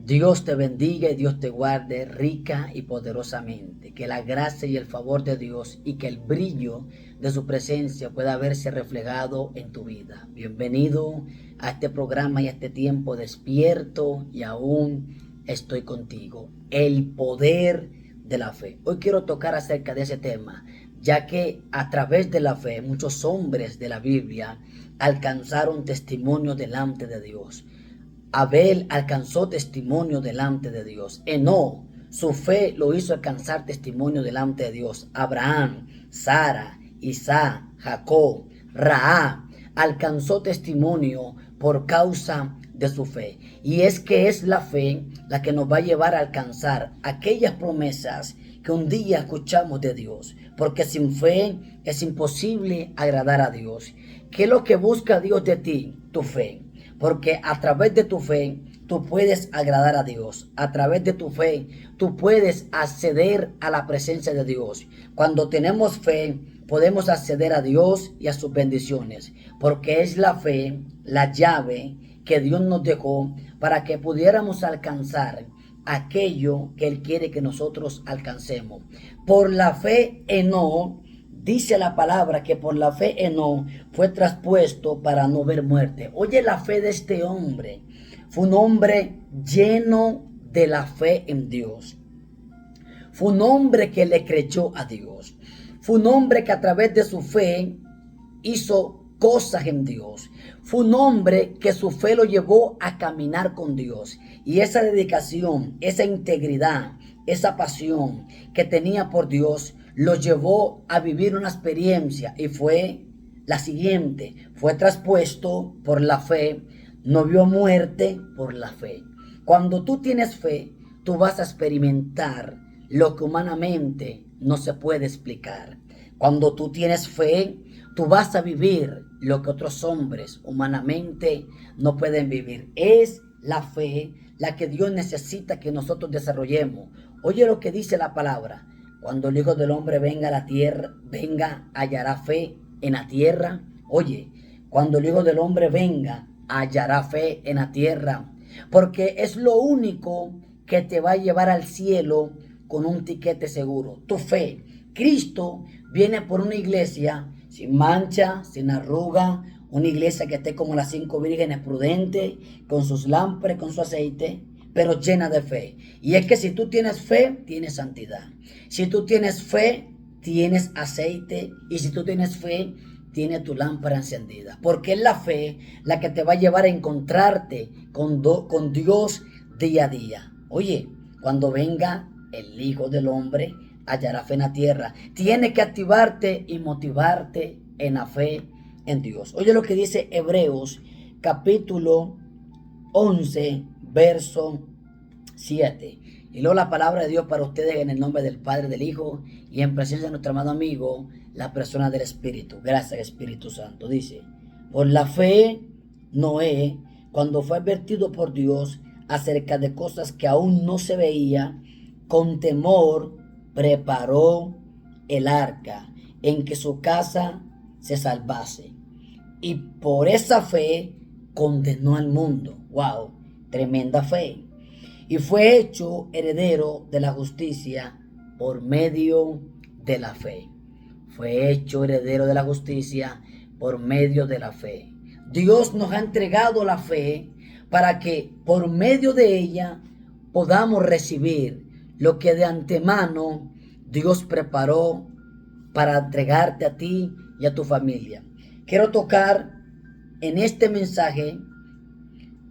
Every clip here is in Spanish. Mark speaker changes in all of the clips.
Speaker 1: Dios te bendiga y Dios te guarde rica y poderosamente. Que la gracia y el favor de Dios y que el brillo de su presencia pueda verse reflejado en tu vida. Bienvenido a este programa y a este tiempo despierto y aún estoy contigo. El poder de la fe. Hoy quiero tocar acerca de ese tema, ya que a través de la fe muchos hombres de la Biblia alcanzaron testimonio delante de Dios. Abel alcanzó testimonio delante de Dios. Enoc, su fe lo hizo alcanzar testimonio delante de Dios. Abraham, Sara, Isaac, Jacob, Rahab alcanzó testimonio por causa de su fe. Y es que es la fe la que nos va a llevar a alcanzar aquellas promesas que un día escuchamos de Dios. Porque sin fe es imposible agradar a Dios. ¿Qué es lo que busca Dios de ti? Tu fe. Porque a través de tu fe, tú puedes agradar a Dios. A través de tu fe, tú puedes acceder a la presencia de Dios. Cuando tenemos fe, podemos acceder a Dios y a sus bendiciones. Porque es la fe, la llave que Dios nos dejó para que pudiéramos alcanzar aquello que Él quiere que nosotros alcancemos. Por la fe, Enoc, dice la palabra que por la fe Enoc fue traspuesto para no ver muerte. Oye, la fe de este hombre fue un hombre lleno de la fe en Dios. Fue un hombre que le creyó a Dios. Fue un hombre que a través de su fe hizo cosas en Dios. Fue un hombre que su fe lo llevó a caminar con Dios. Y esa dedicación, esa integridad, esa pasión que tenía por Dios, lo llevó a vivir una experiencia y fue la siguiente. Fue traspuesto por la fe, no vio muerte por la fe. Cuando tú tienes fe, tú vas a experimentar lo que humanamente no se puede explicar. Cuando tú tienes fe, tú vas a vivir lo que otros hombres humanamente no pueden vivir. Es la fe la que Dios necesita que nosotros desarrollemos. Oye lo que dice la palabra. Cuando el Hijo del Hombre venga a la tierra, hallará fe en la tierra. Oye, cuando el Hijo del Hombre venga, hallará fe en la tierra. Porque es lo único que te va a llevar al cielo con un tiquete seguro. Tu fe. Cristo viene por una iglesia sin mancha, sin arruga, una iglesia que esté como las 5 vírgenes prudentes, con sus lámparas, con su aceite, pero llena de fe. Y es que si tú tienes fe, tienes santidad. Si tú tienes fe, tienes aceite. Y si tú tienes fe, tienes tu lámpara encendida. Porque es la fe la que te va a llevar a encontrarte con Dios día a día. Oye, cuando venga el Hijo del Hombre, hallará fe en la tierra. Tiene que activarte y motivarte en la fe en Dios. Oye lo que dice Hebreos capítulo 11, verso 7. Y luego la palabra de Dios para ustedes en el nombre del Padre, del Hijo y en presencia de nuestro amado amigo, la persona del Espíritu. Gracias, Espíritu Santo. Dice, por la fe, Noé, cuando fue advertido por Dios acerca de cosas que aún no se veía, con temor preparó el arca en que su casa se salvase. Y por esa fe condenó al mundo. Wow, tremenda fe. Y fue hecho heredero de la justicia por medio de la fe. Fue hecho heredero de la justicia por medio de la fe. Dios nos ha entregado la fe para que por medio de ella podamos recibir lo que de antemano Dios preparó para entregarte a ti y a tu familia. Quiero tocar en este mensaje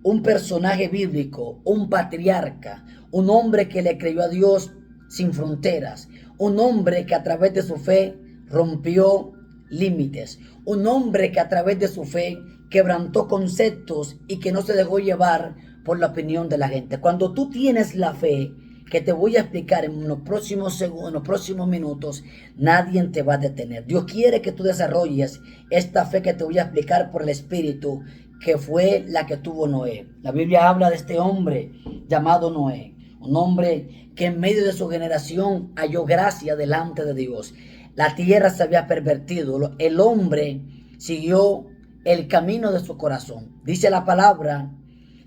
Speaker 1: un personaje bíblico, un patriarca, un hombre que le creyó a Dios sin fronteras, un hombre que a través de su fe rompió límites, un hombre que a través de su fe quebrantó conceptos y que no se dejó llevar por la opinión de la gente. Cuando tú tienes la fe, que te voy a explicar en los próximos segundos, en los próximos minutos, nadie te va a detener. Dios quiere que tú desarrolles esta fe que te voy a explicar por el Espíritu, que fue la que tuvo Noé. La Biblia habla de este hombre llamado Noé, un hombre que en medio de su generación halló gracia delante de Dios. La tierra se había pervertido, el hombre siguió el camino de su corazón. Dice la palabra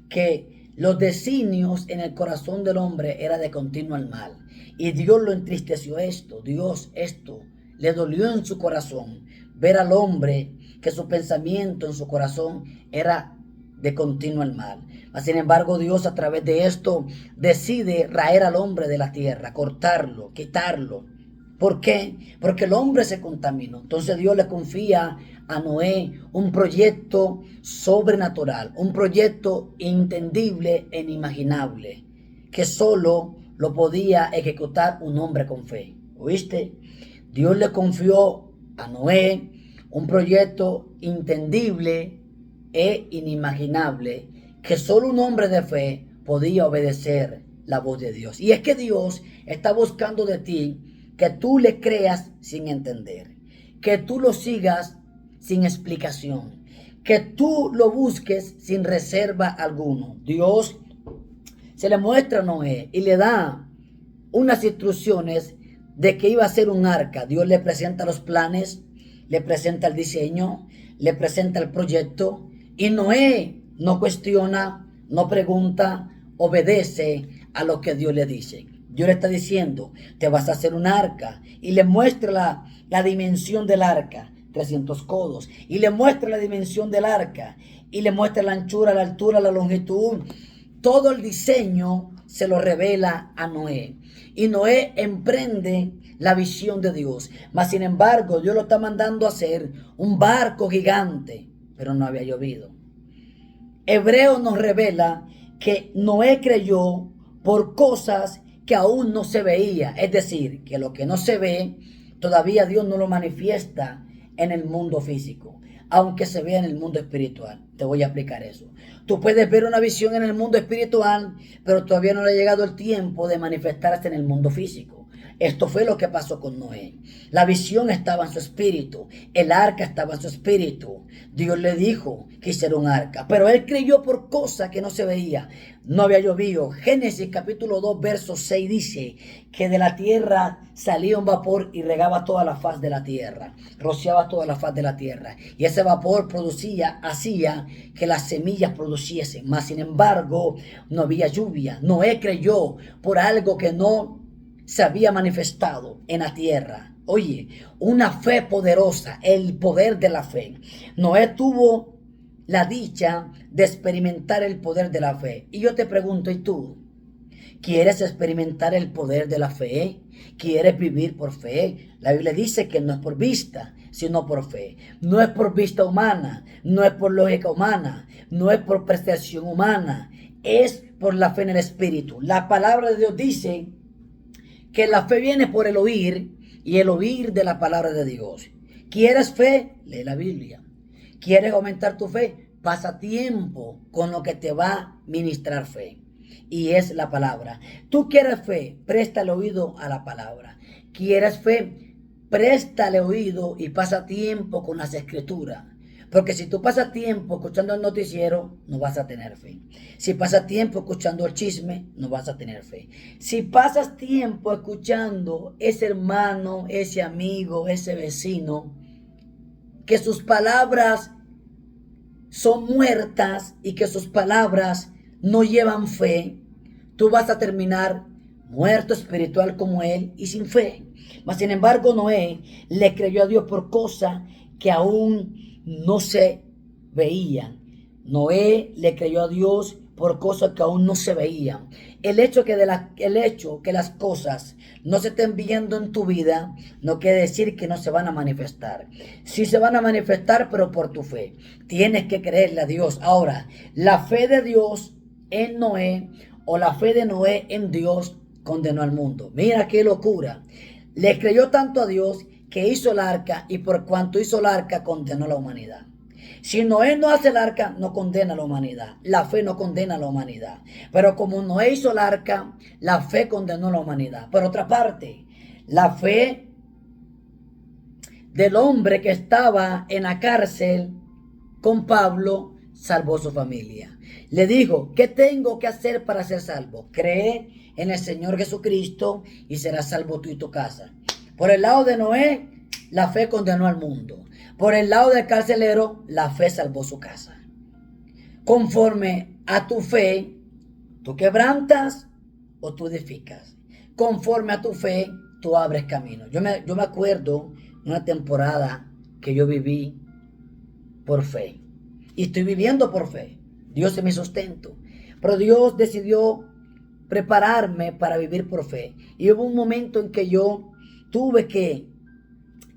Speaker 1: que los designios en el corazón del hombre era de continuo el mal. Y Dios lo entristeció esto le dolió en su corazón, ver al hombre que su pensamiento en su corazón era de continuo el mal. Mas, sin embargo, Dios a través de esto decide raer al hombre de la tierra, cortarlo, quitarlo. ¿Por qué? Porque el hombre se contaminó. Entonces Dios le confía a Noé un proyecto sobrenatural, un proyecto entendible e inimaginable, que solo lo podía ejecutar un hombre con fe. ¿Oíste? Dios le confió a Noé un proyecto entendible e inimaginable, que solo un hombre de fe podía obedecer la voz de Dios. Y es que Dios está buscando de ti que tú le creas sin entender, que tú lo sigas sin explicación, que tú lo busques sin reserva alguno. Dios se le muestra a Noé y le da unas instrucciones de que iba a ser un arca. Dios le presenta los planes, le presenta el diseño, le presenta el proyecto, y Noé no cuestiona, no pregunta, obedece a lo que Dios le dice. Dios le está diciendo, te vas a hacer un arca, y le muestra la dimensión del arca, 300 codos, y le muestra la dimensión del arca, y le muestra la anchura, la altura, la longitud. Todo el diseño se lo revela a Noé, y Noé emprende la visión de Dios. Mas, sin embargo, Dios lo está mandando a hacer un barco gigante, pero no había llovido. Hebreo nos revela que Noé creyó por cosas que aún no se veía. Es decir, que lo que no se ve, todavía Dios no lo manifiesta en el mundo físico, aunque se vea en el mundo espiritual. Te voy a explicar eso. Tú puedes ver una visión en el mundo espiritual, pero todavía no le ha llegado el tiempo de manifestarse en el mundo físico. Esto fue lo que pasó con Noé. La visión estaba en su espíritu. El arca estaba en su espíritu. Dios le dijo que hiciera un arca, pero él creyó por cosas que no se veía. No había llovido. Génesis capítulo 2, verso 6 dice que de la tierra salía un vapor y regaba toda la faz de la tierra. Rociaba toda la faz de la tierra. Y ese vapor hacía que las semillas produciesen. Mas, sin embargo, no había lluvia. Noé creyó por algo que no se había manifestado en la tierra. Oye, una fe poderosa, el poder de la fe. Noé tuvo la dicha de experimentar el poder de la fe. Y yo te pregunto, ¿y tú? ¿Quieres experimentar el poder de la fe? ¿Quieres vivir por fe? La Biblia dice que no es por vista, sino por fe. No es por vista humana, no es por lógica humana, no es por percepción humana, es por la fe en el Espíritu. La palabra de Dios dice que la fe viene por el oír, y el oír de la palabra de Dios. ¿Quieres fe? Lee la Biblia. ¿Quieres aumentar tu fe? Pasa tiempo con lo que te va a ministrar fe, y es la palabra. ¿Tú quieres fe? Préstale oído a la palabra. ¿Quieres fe? Préstale oído y pasa tiempo con las escrituras. Porque si tú pasas tiempo escuchando el noticiero, no vas a tener fe. Si pasas tiempo escuchando el chisme, no vas a tener fe. Si pasas tiempo escuchando ese hermano, ese amigo, ese vecino, que sus palabras son muertas y que sus palabras no llevan fe, tú vas a terminar muerto espiritual como él y sin fe. Mas, sin embargo, Noé le creyó a Dios por cosas que aún no se veían. Noé le creyó a Dios por cosas que aún no se veían. El hecho que las cosas no se estén viendo en tu vida no quiere decir que no se van a manifestar. Sí se van a manifestar, pero por tu fe. Tienes que creerle a Dios. Ahora, la fe de Dios en Noé o la fe de Noé en Dios condenó al mundo. Mira qué locura. Le creyó tanto a Dios que hizo el arca, y por cuanto hizo el arca condenó a la humanidad. Si Noé no hace el arca, no condena a la humanidad. La fe no condena a la humanidad. Pero como Noé hizo el arca, la fe condenó a la humanidad. Por otra parte, la fe del hombre que estaba en la cárcel con Pablo salvó su familia. Le dijo, ¿qué tengo que hacer para ser salvo? Cree en el Señor Jesucristo y serás salvo tú y tu casa. Por el lado de Noé, la fe condenó al mundo. Por el lado del carcelero, la fe salvó su casa. Conforme a tu fe, Tú quebrantas o tú edificas. Conforme a tu fe, tú abres camino. Yo me acuerdo una temporada que yo viví por fe. Y estoy viviendo por fe. Dios es mi sustento. Pero Dios decidió prepararme para vivir por fe. Y hubo un momento en que yo tuve que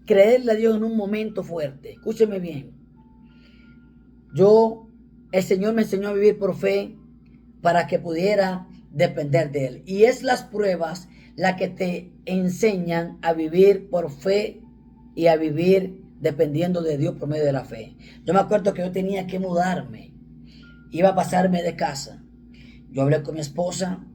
Speaker 1: creerle a Dios en un momento fuerte. Escúcheme bien. El Señor me enseñó a vivir por fe para que pudiera depender de Él. Y es las pruebas las que te enseñan a vivir por fe y a vivir dependiendo de Dios por medio de la fe. Yo me acuerdo que yo tenía que mudarme. Iba a pasarme de casa. Yo hablé con mi esposa.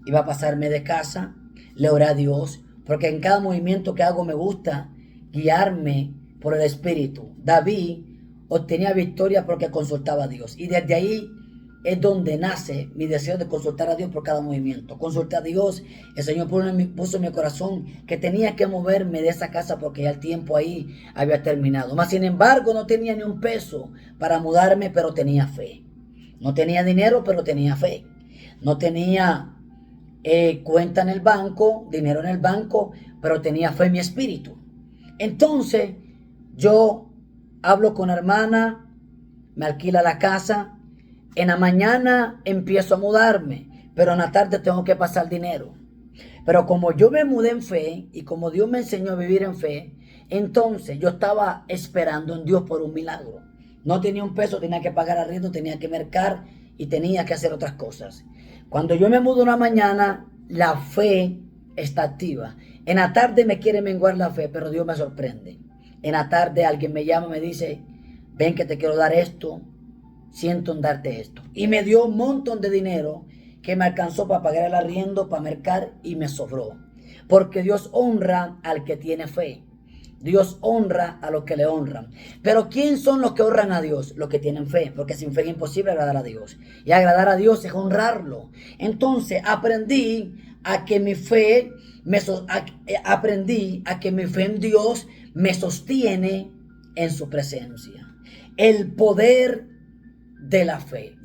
Speaker 1: Iba a pasarme de casa. Le oré a Dios. Porque en cada movimiento que hago me gusta guiarme por el Espíritu. David obtenía victoria porque consultaba a Dios. Y desde ahí es donde nace mi deseo de consultar a Dios por cada movimiento. Consulté a Dios. El Señor puso en mi corazón que tenía que moverme de esa casa porque ya el tiempo ahí había terminado. Mas sin embargo no tenía ni un peso para mudarme, pero tenía fe. No tenía dinero, pero tenía fe. No tenía cuenta en el banco, dinero en el banco, pero tenía fe en mi espíritu. Entonces yo hablo con la hermana, me alquila la casa. En la mañana empiezo a mudarme, pero en la tarde tengo que pasar dinero. Pero como yo me mudé en fe y como Dios me enseñó a vivir en fe, entonces yo estaba esperando en Dios por un milagro. No tenía un peso, tenía que pagar arriendo, tenía que mercar y tenía que hacer otras cosas. Cuando yo me mudo una mañana, la fe está activa. En la tarde me quiere menguar la fe, pero Dios me sorprende. En la tarde alguien me llama y me dice, ven que te quiero dar esto, siento en darte esto. Y me dio un montón de dinero que me alcanzó para pagar el arriendo, para mercar y me sobró. Porque Dios honra al que tiene fe. Dios honra a los que le honran. Pero ¿quién son los que honran a Dios? Los que tienen fe. Porque sin fe es imposible agradar a Dios. Y agradar a Dios es honrarlo. Entonces aprendí a que mi fe en Dios me sostiene en su presencia. El poder de la fe.